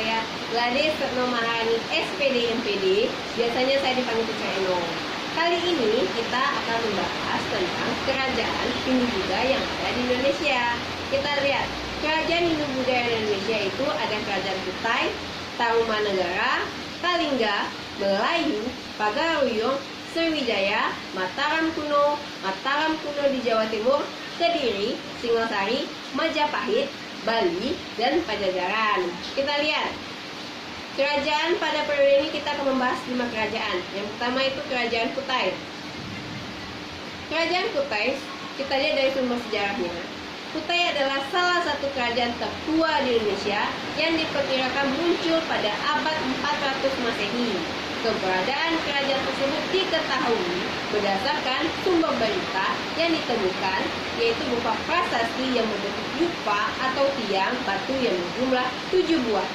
saya Glade Setno Maharani SPD MPD, biasanya saya dipanggil Putra Eno. Kali ini kita akan membahas tentang kerajaan Hindu-Buddha yang ada di Indonesia. Kita lihat, kerajaan Hindu-Buddha di Indonesia itu ada Kerajaan Kutai, Tarumanegara, Kalingga, Melayu, Pagaruyung, Sriwijaya, Mataram kuno di Jawa Timur, Kediri, Singosari, Majapahit, Bali, dan Pajajaran. Kita lihat kerajaan pada periode ini. Kita akan membahas 5 kerajaan. Yang pertama itu Kerajaan Kutai. Kerajaan Kutai, kita lihat dari sumber sejarahnya. Kutai adalah salah satu kerajaan tertua di Indonesia yang diperkirakan muncul pada abad 400 Masehi. Keberadaan kerajaan tersebut diketahui berdasarkan sumber berita yang ditemukan, yaitu berupa prasasti yang berbentuk yupa atau tiang batu yang berjumlah 7 buah.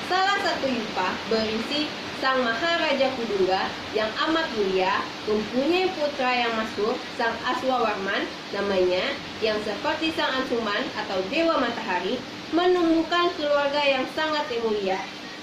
Salah satu yupa berisi Sang Maharaja Kudungga yang amat mulia, mempunyai putra yang masyhur, Sang Aswawarman namanya, yang seperti Sang Ansuman atau Dewa Matahari, menumbuhkan keluarga yang sangat mulia.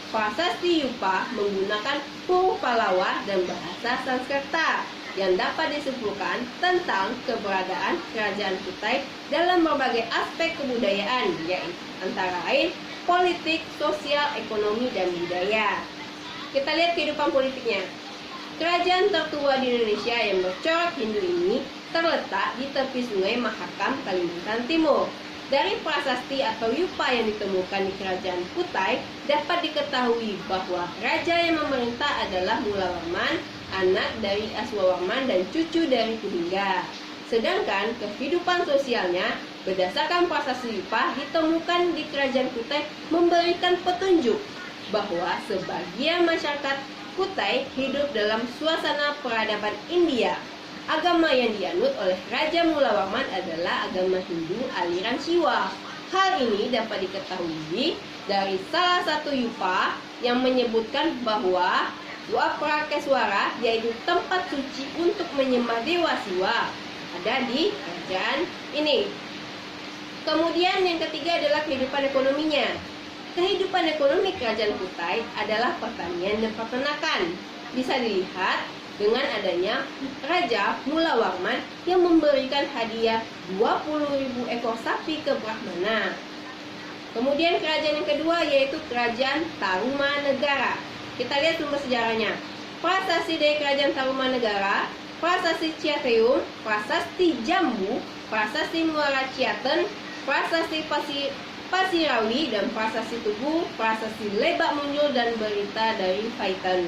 Prasasti yupa menggunakan huruf Pallawa dan bahasa Sanskerta yang dapat disimpulkan tentang keberadaan kerajaan Kutai dalam berbagai aspek kebudayaan, yaitu antara lain politik, sosial, ekonomi, dan budaya. Kita lihat kehidupan politiknya. Kerajaan tertua di Indonesia yang bercorak Hindu ini terletak di tepi sungai Mahakam, Kalimantan Timur. Dari prasasti atau yupa yang ditemukan di Kerajaan Kutai, dapat diketahui bahwa raja yang memerintah adalah Mulawarman, anak dari Aswawarman dan cucu dari Kudungga. Sedangkan kehidupan sosialnya berdasarkan prasasti yupa ditemukan di Kerajaan Kutai memberikan petunjuk bahwa sebagian masyarakat Kutai hidup dalam suasana peradaban India. Agama yang dianut oleh Raja Mulawarman adalah agama Hindu aliran Siwa. Hal ini dapat diketahui dari salah satu yupa yang menyebutkan bahwa Dwaprakeswara, yaitu tempat suci untuk menyembah Dewa Siwa, ada di kerajaan ini. Kemudian yang ketiga adalah kehidupan ekonominya. Kehidupan ekonomi Kerajaan Kutai adalah pertanian dan peternakan. Bisa dilihat dengan adanya Raja Mulawarman yang memberikan hadiah 20.000 ekor sapi ke Brahmana. Kemudian kerajaan yang kedua yaitu Kerajaan Tarumanegara. Kita lihat sumber sejarahnya. Prasasti dari Kerajaan Tarumanegara, Prasasti Ciateum, Prasasti Jambu, Prasasti Muara Ciaten, Prasasti Pasirawi, dan Prasasti Tugu, Prasasti Lebak Muncul, dan berita dari Paiton.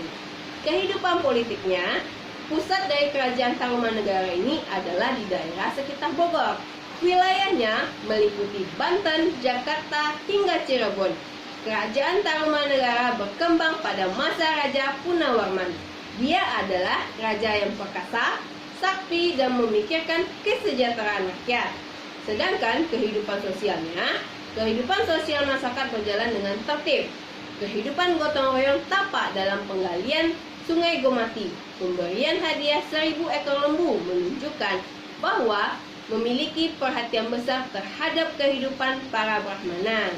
Kehidupan politiknya, pusat dari Kerajaan Tarumanegara ini adalah di daerah sekitar Bogor. Wilayahnya meliputi Banten, Jakarta, hingga Cirebon. Kerajaan Tarumanegara berkembang pada masa Raja Punawarman. Dia adalah raja yang perkasa, sakti, dan memikirkan kesejahteraan rakyat. Sedangkan kehidupan sosial masyarakat berjalan dengan tertib. Kehidupan gotong royong tampak dalam penggalian Sungai Gomati. Pemberian hadiah 1000 ekor lembu menunjukkan bahwa memiliki perhatian besar terhadap kehidupan para Brahmana.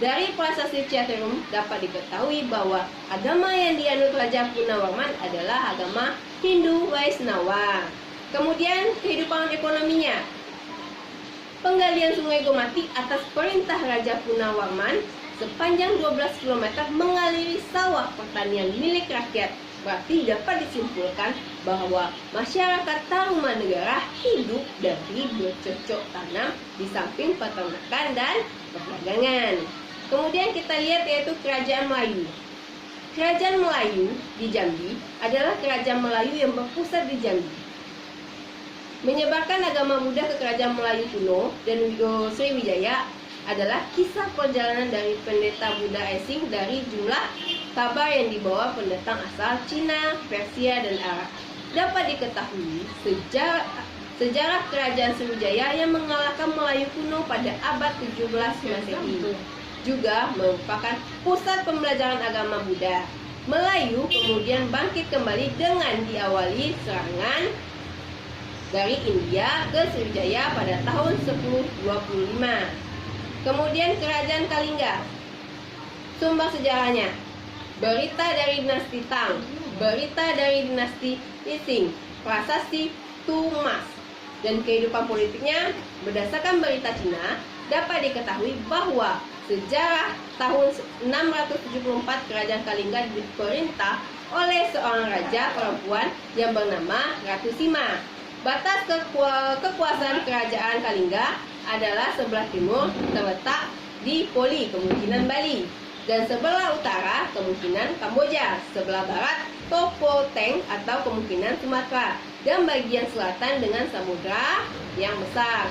Dari prasasti Ciateum dapat diketahui bahwa agama yang dianut Raja Punawarman adalah agama Hindu Waisnawa. Kemudian kehidupan ekonominya. Penggalian Sungai Gomati atas perintah Raja Punawarman sepanjang 12 km mengaliri sawah pertanian milik rakyat. Berarti dapat disimpulkan bahwa masyarakat Tarumanegara hidup dari bercocok tanam di samping peternakan dan perdagangan. Kemudian kita lihat yaitu Kerajaan Melayu. Kerajaan Melayu di Jambi adalah kerajaan Melayu yang berpusat di Jambi. Menyebarkan agama Buddha ke Kerajaan Melayu kuno dan Sriwijaya adalah kisah perjalanan dari pendeta Buddha asing dari jumlah kabar yang dibawa pendatang asal Cina, Persia, dan Arab. Dapat diketahui sejarah Kerajaan Sriwijaya yang mengalahkan Melayu kuno pada abad 17 Masehi juga merupakan pusat pembelajaran agama Buddha. Melayu kemudian bangkit kembali dengan diawali serangan dari India ke Sriwijaya pada tahun 1025. Kemudian Kerajaan Kalingga. Sumber sejarahnya: berita dari dinasti Tang, berita dari dinasti Qing, prasasti Tumas. Dan kehidupan politiknya, berdasarkan berita Cina, dapat diketahui bahwa sejarah tahun 674 Kerajaan Kalingga diperintah oleh seorang raja perempuan yang bernama Ratu Sima. Batas kekuasaan Kerajaan Kalingga adalah sebelah timur terletak di Poli, kemungkinan Bali, dan sebelah utara kemungkinan Kamboja, sebelah barat Topo Teng atau kemungkinan Sumatera, dan bagian selatan dengan samudra yang besar.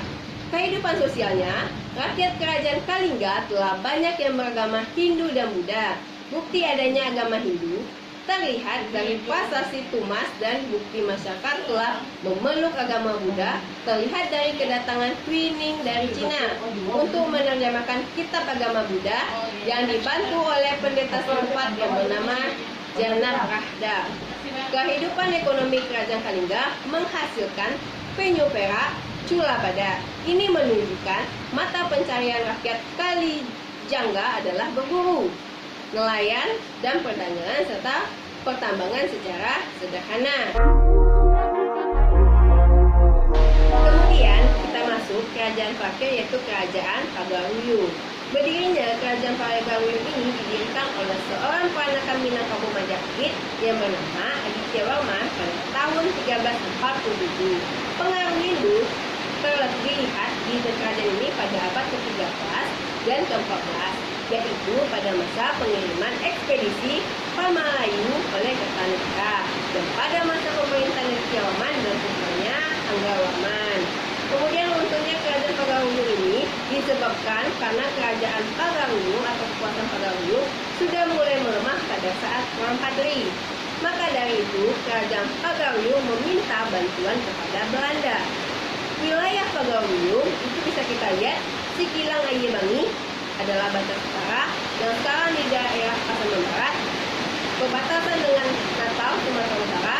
Kehidupan sosialnya, rakyat Kerajaan Kalingga telah banyak yang beragama Hindu dan Buddha. Bukti adanya agama Hindu terlihat dari prasasti Tumas, dan bukti masyarakat telah memeluk agama Buddha terlihat dari kedatangan Twining dari Cina untuk menerjemahkan kitab agama Buddha yang dibantu oleh pendeta setempat yang bernama Janaprahda. Kehidupan ekonomi Kerajaan Kalingga menghasilkan penyu perak, cula badak. Ini menunjukkan mata pencarian rakyat Kalijangga adalah berburu, nelayan, dan perdagangan serta pertambangan secara sederhana. Kemudian kita masuk kerajaan terakhir, yaitu Kerajaan Pagaruyung. Berdirinya Kerajaan Pagaruyung ini didirikan oleh seorang peranakan Minangkabau Majapahit yang bernama Aditya Warman pada tahun 1347. Pengaruh Hindu terlihat di kerajaan ini pada abad ke-13 dan ke-14, yaitu pada masa pengiriman ekspedisi Pamalayu oleh Kertanegara, dan pada masa pemerintahan Aditya Warman dan putranya Anggawarman. Kemudian runtuhnya Kerajaan Pagaruyung ini disebabkan karena Kerajaan Pagaruyung atau kekuasaan Pagaruyung sudah mulai melemah pada saat Perang Padri. Maka dari itu Kerajaan Pagaruyung meminta bantuan kepada Belanda. Wilayah Pagaruyung itu bisa kita lihat Sikilang Ayebangi adalah batas utara, dan sekarang di daerah Pasaman Barat berbatasan dengan Natal, Sumatera Utara.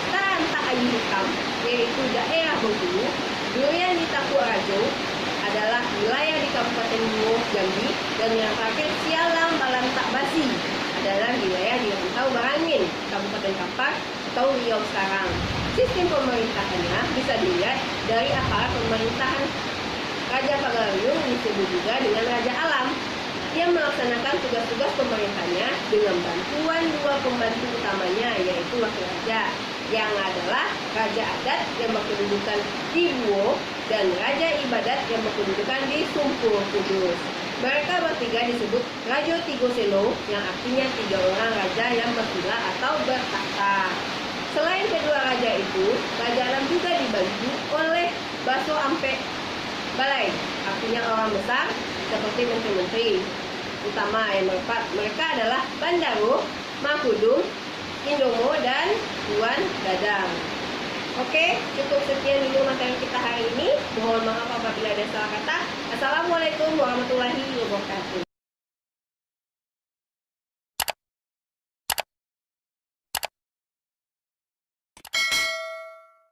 Tanah Ayu Hitam yaitu daerah Bengkulu. Durian di Tapu Rajo adalah wilayah di Kabupaten Bungo, Jambi, dan yang terakhir Sialang Balantak Basi adalah wilayah di Rantau Barangin, Kabupaten Kampar atau Riau sekarang. Sistem pemerintahannya bisa dilihat dari aparat pemerintahan. Raja Pagaruyung disebut juga dengan Raja Alam. Dia melaksanakan tugas-tugas pemerintahnya dengan bantuan dua pembantu utamanya, yaitu wakil raja yang adalah Raja Adat yang berkedudukan di Buo dan Raja Ibadat yang berkedudukan di Sumpur Kudus. Mereka bertiga disebut Rajo Tigo Selo, yang artinya 3 orang raja yang bersila atau bertahta. Selain kedua raja itu, Raja Alam juga dibantu oleh Baso Ampe Balai, artinya orang besar seperti menteri-menteri utama yang mereka adalah Bandaro, Makudum, Indomo, dan Tuan Dadang. Oke, cukup sekian dulu materi kita hari ini. Mohon maaf apabila ada salah kata. Assalamualaikum warahmatullahi wabarakatuh.